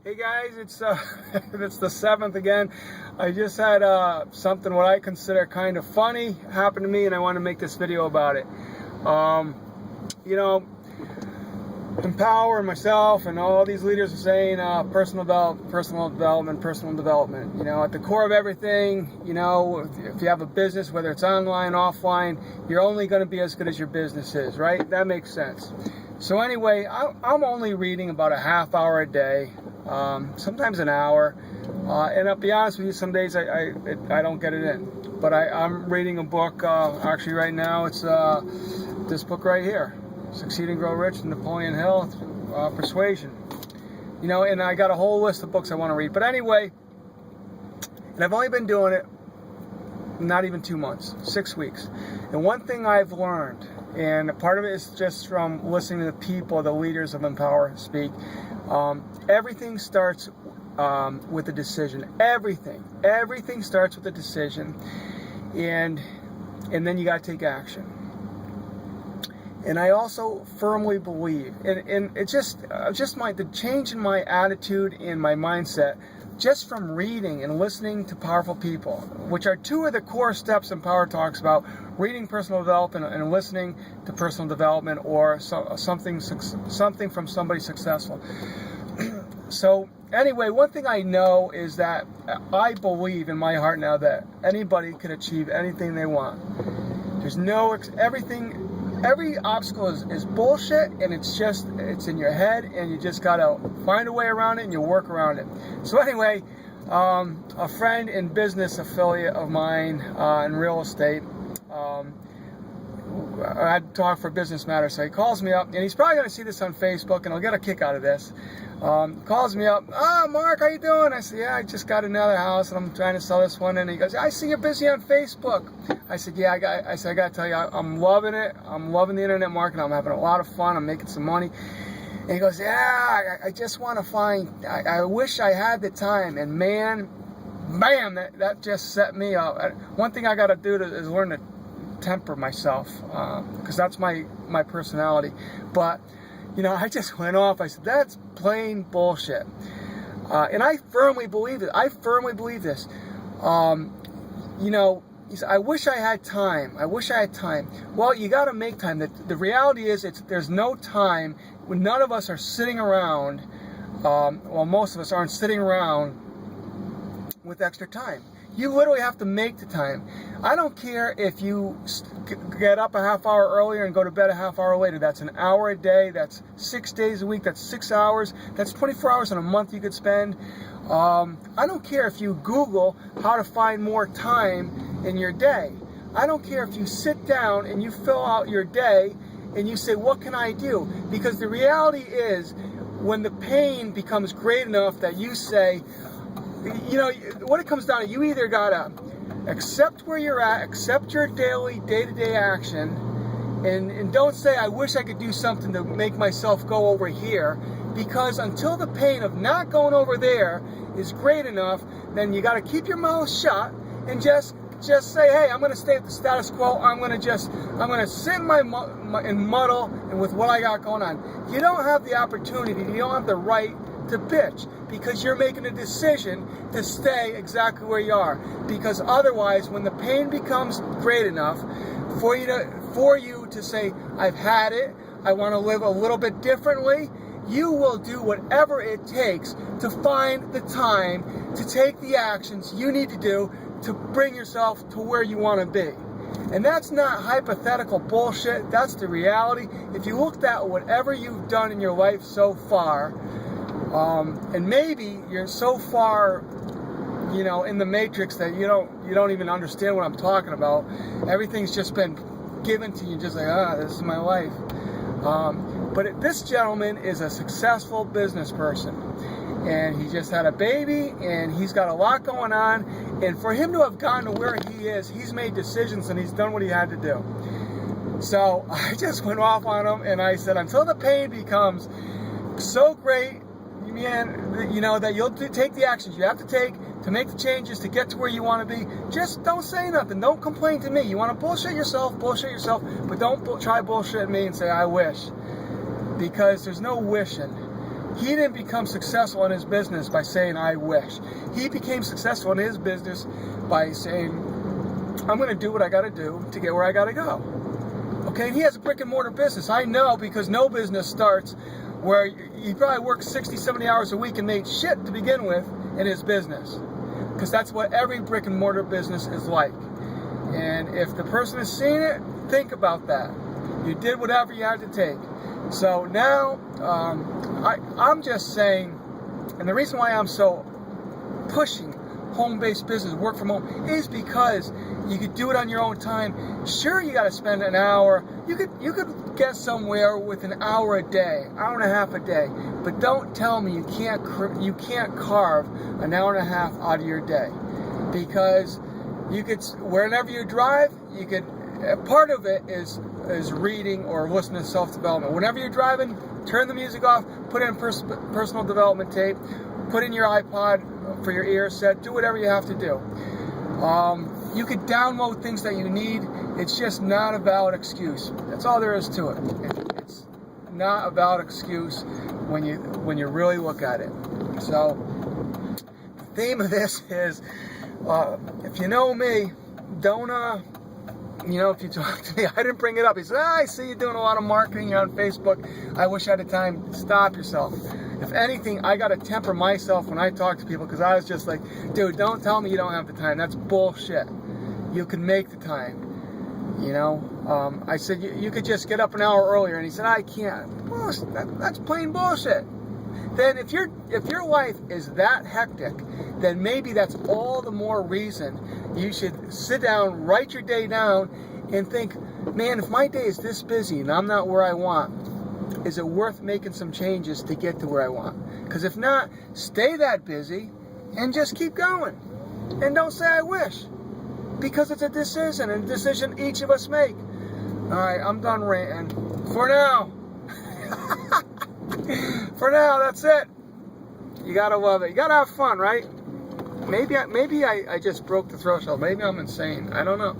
Hey guys, it's it's the 7th again. I just had something what I consider kind of funny happen to me, and I want to make this video about it. You know, Empower and myself and all these leaders are saying personal development. You know, at the core of everything, you know, if you have a business, whether it's online, offline, you're only going to be as good as your business is, right? That makes sense. So anyway, I'm only reading about a half hour a day, sometimes an hour, and I'll be honest with you, some days I don't get it in. But I'm reading a book, actually right now, it's this book right here, Succeed and Grow Rich, Napoleon Hill, Persuasion. You know, and I got a whole list of books I want to read. But anyway, and I've only been doing it not even 2 months, 6 weeks. And one thing I've learned, and part of it is just from listening to the people, the leaders of Empower speak, everything starts with a decision. Everything starts with a decision, and then you got to take action. And I also firmly believe, and it's just the change in my attitude and my mindset, just from reading and listening to powerful people, which are two of the core steps Empower talks about: reading personal development and listening to personal development, or something from somebody successful. So anyway, one thing I know is that I believe in my heart now that anybody can achieve anything they want. There's every obstacle is bullshit, and it's in your head, and you just gotta find a way around it, and you work around it. So anyway, a friend and business affiliate of mine in real estate, I talk for Business Matters, so he calls me up, and he's probably going to see this on Facebook, and he'll get a kick out of this. Calls me up, Mark, how you doing? I said, yeah, I just got another house, and I'm trying to sell this one. And he goes, I see you're busy on Facebook. I said, yeah, I got to tell you, I'm loving it. I'm loving the internet market. I'm having a lot of fun. I'm making some money. And he goes, yeah, I just want to I wish I had the time. And man, bam, that just set me up. One thing I got to do is learn to temper myself, because that's my personality. But you know, I just went off. I said, that's plain bullshit, and I firmly believe it. I firmly believe this. You know, he said, I wish I had time. Well, you got to make time. The reality is, there's no time when none of us are sitting around. Well, most of us aren't sitting around with extra time. You literally have to make the time. I don't care if you get up a half hour earlier and go to bed a half hour later. That's an hour a day. That's 6 days a week. That's 6 hours. That's 24 hours in a month you could spend. I don't care if you Google how to find more time in your day. I don't care if you sit down and you fill out your day and you say, what can I do? Because the reality is, when the pain becomes great enough that you say, you know, what it comes down to, you either gotta accept where you're at, accept your daily, day-to-day action, and don't say, I wish I could do something to make myself go over here, because until the pain of not going over there is great enough, then you gotta keep your mouth shut and just say, hey, I'm gonna stay at the status quo. I'm gonna sit in my muddle and with what I got going on. You don't have the opportunity, you don't have the right to bitch, because you're making a decision to stay exactly where you are. Because otherwise, when the pain becomes great enough for you to say, I've had it, I want to live a little bit differently, you will do whatever it takes to find the time to take the actions you need to do to bring yourself to where you want to be. And that's not hypothetical bullshit. That's the reality. If you looked at whatever you've done in your life so far, and maybe you're so far, you know, in the matrix that you don't even understand what I'm talking about. Everything's just been given to you, just like, this is my life. But this gentleman is a successful business person, and he just had a baby, and he's got a lot going on. And for him to have gotten to where he is, he's made decisions and he's done what he had to do. So I just went off on him, and I said, until the pain becomes so great, man, you know, that you'll take the actions you have to take to make the changes to get to where you want to be. Just don't say nothing. Don't complain to me. You want to bullshit yourself, but don't try bullshit me and say, I wish. Because there's no wishing. He didn't become successful in his business by saying, I wish. He became successful in his business by saying, I'm going to do what I got to do to get where I got to go. Okay, and he has a brick and mortar business. I know, because no business starts where he probably worked 60, 70 hours a week and made shit to begin with in his business. Because that's what every brick and mortar business is like. And if the person has seen it, think about that. You did whatever you had to take. So now, I'm just saying, and the reason why I'm so pushing home-based business, work from home, is because you could do it on your own time. Sure, you got to spend an hour. You could get somewhere with an hour a day, hour and a half a day. But don't tell me you can't carve an hour and a half out of your day, because you could, wherever you drive, you could. Part of it is reading or listening to self-development. Whenever you're driving, turn the music off, put in personal development tape, put in your iPod for your ear set, do whatever you have to do. You could download things that you need. It's just not a valid excuse. That's all there is to it. It's not a valid excuse when you really look at it. So the theme of this is, if you know me, don't if you talk to me, I didn't bring it up. He said, I see you doing a lot of marketing on Facebook. I wish I had the time. Stop yourself. If anything, I got to temper myself when I talk to people, because I was just like, dude, don't tell me you don't have the time. That's bullshit. You can make the time. I said, you could just get up an hour earlier. And he said, I can't. Well, that's plain bullshit. Then if your life is that hectic, then maybe that's all the more reason you should sit down, write your day down, and think, man, if my day is this busy and I'm not where I want, is it worth making some changes to get to where I want? Because if not, stay that busy and just keep going. And don't say I wish, because it's a decision each of us make. All right, I'm done ranting. For now. For now, that's it. You gotta love it. You gotta have fun, right? Maybe I just broke the threshold. Maybe I'm insane. I don't know.